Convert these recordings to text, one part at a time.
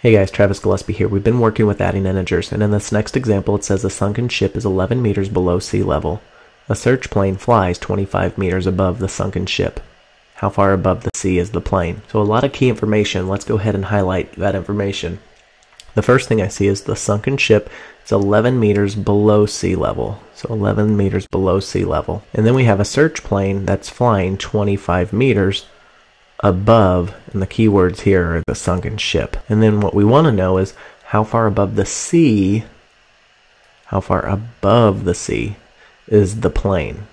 Hey guys, Travis Gillespie here. We've been working with adding integers, and in this next example it says a sunken ship is 11 meters below sea level. A search plane flies 25 meters above the sunken ship. How far above the sea is the plane? So a lot of key information. Let's go ahead and highlight that information. The first thing I see is the sunken ship is 11 meters below sea level. So 11 meters below sea level. And then we have a search plane that's flying 25 meters above, and the keywords here are the sunken ship. And then what we want to know is how far above the sea is the plane.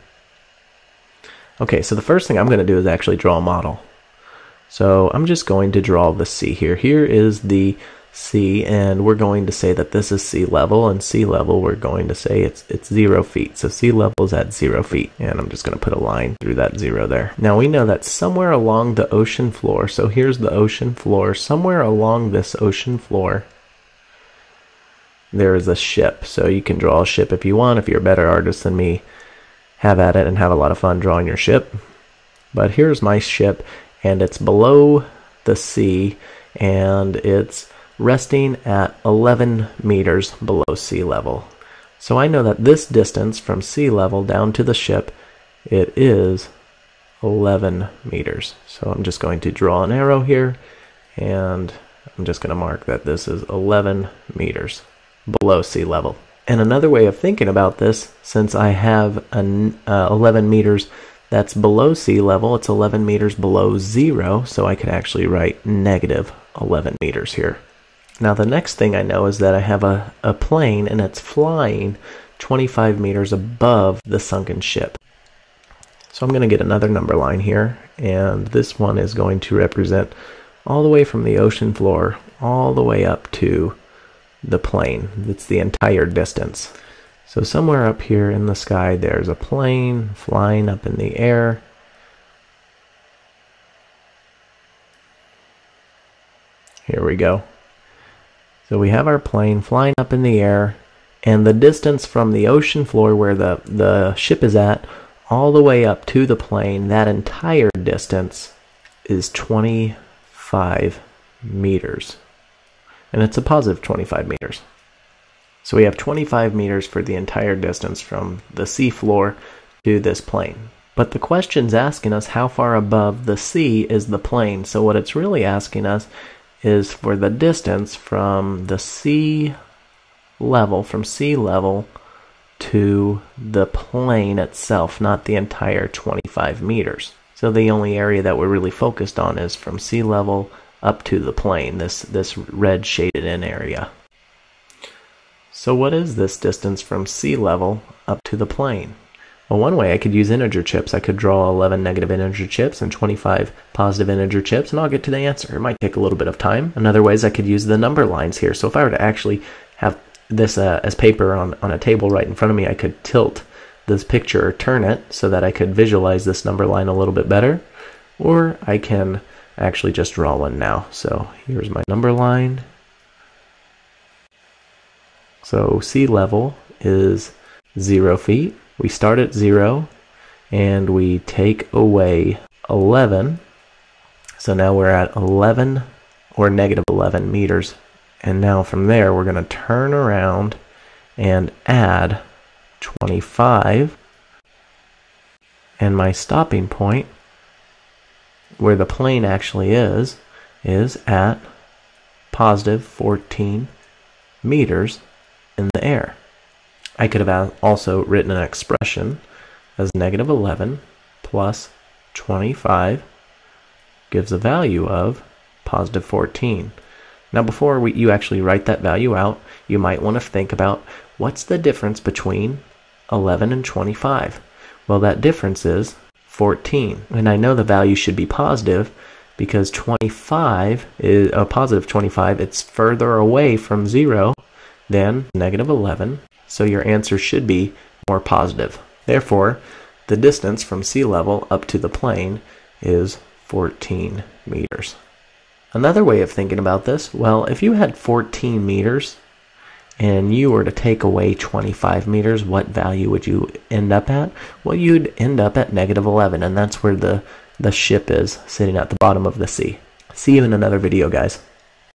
Okay, so the first thing I'm going to do is actually draw a model. So I'm just going to draw the sea here. Here is the sea, and we're going to say that this is sea level, and sea level we're going to say it's 0 feet. So sea level is at 0 feet, and I'm just going to put a line through that 0 there. Now we know that somewhere along the ocean floor, so here's the ocean floor, somewhere along this ocean floor there is a ship. So you can draw a ship if you want. If you're a better artist than me, have at it and have a lot of fun drawing your ship. But here's my ship, and it's below the sea, and it's resting at 11 meters below sea level. So I know that this distance from sea level down to the ship, it is 11 meters. So I'm just going to draw an arrow here, and I'm just going to mark that this is 11 meters below sea level. And another way of thinking about this, since I have an 11 meters that's below sea level, it's 11 meters below 0, so I could actually write negative 11 meters here. Now the next thing I know is that I have a plane, and it's flying 25 meters above the sunken ship. So I'm going to get another number line here, and this one is going to represent all the way from the ocean floor all the way up to the plane. It's the entire distance. So somewhere up here in the sky there's a plane flying up in the air. Here we go. So we have our plane flying up in the air, and the distance from the ocean floor where the ship is at all the way up to the plane, that entire distance is 25 meters. And it's a positive 25 meters. So we have 25 meters for the entire distance from the sea floor to this plane. But the question's asking us how far above the sea is the plane. So what it's really asking us is for the distance from the sea level, to the plane itself, not the entire 25 meters. So the only area that we're really focused on is from sea level up to the plane, this red shaded in area. So what is this distance from sea level up to the plane? Well, one way I could use integer chips. I could draw 11 negative integer chips and 25 positive integer chips, and I'll get to the answer. It might take a little bit of time. Another way is I could use the number lines here. So if I were to actually have this as paper on a table right in front of me, I could tilt this picture or turn it so that I could visualize this number line a little bit better. Or I can actually just draw one now. So here's my number line. So sea level is 0 feet. We start at 0, and we take away 11. So now we're at 11, or negative 11 meters. And now from there, we're going to turn around and add 25. And my stopping point, where the plane actually is at positive 14 meters in the air. I could have also written an expression as negative 11 plus 25 gives a value of positive 14. Now before you actually write that value out, you might want to think about what's the difference between 11 and 25. Well, that difference is 14. And I know the value should be positive because 25 is a positive 25. It's further away from 0 than negative 11. So your answer should be more positive. Therefore, the distance from sea level up to the plane is 14 meters. Another way of thinking about this, well, if you had 14 meters and you were to take away 25 meters, what value would you end up at? Well, you'd end up at negative 11, and that's where the ship is, sitting at the bottom of the sea. See you in another video, guys.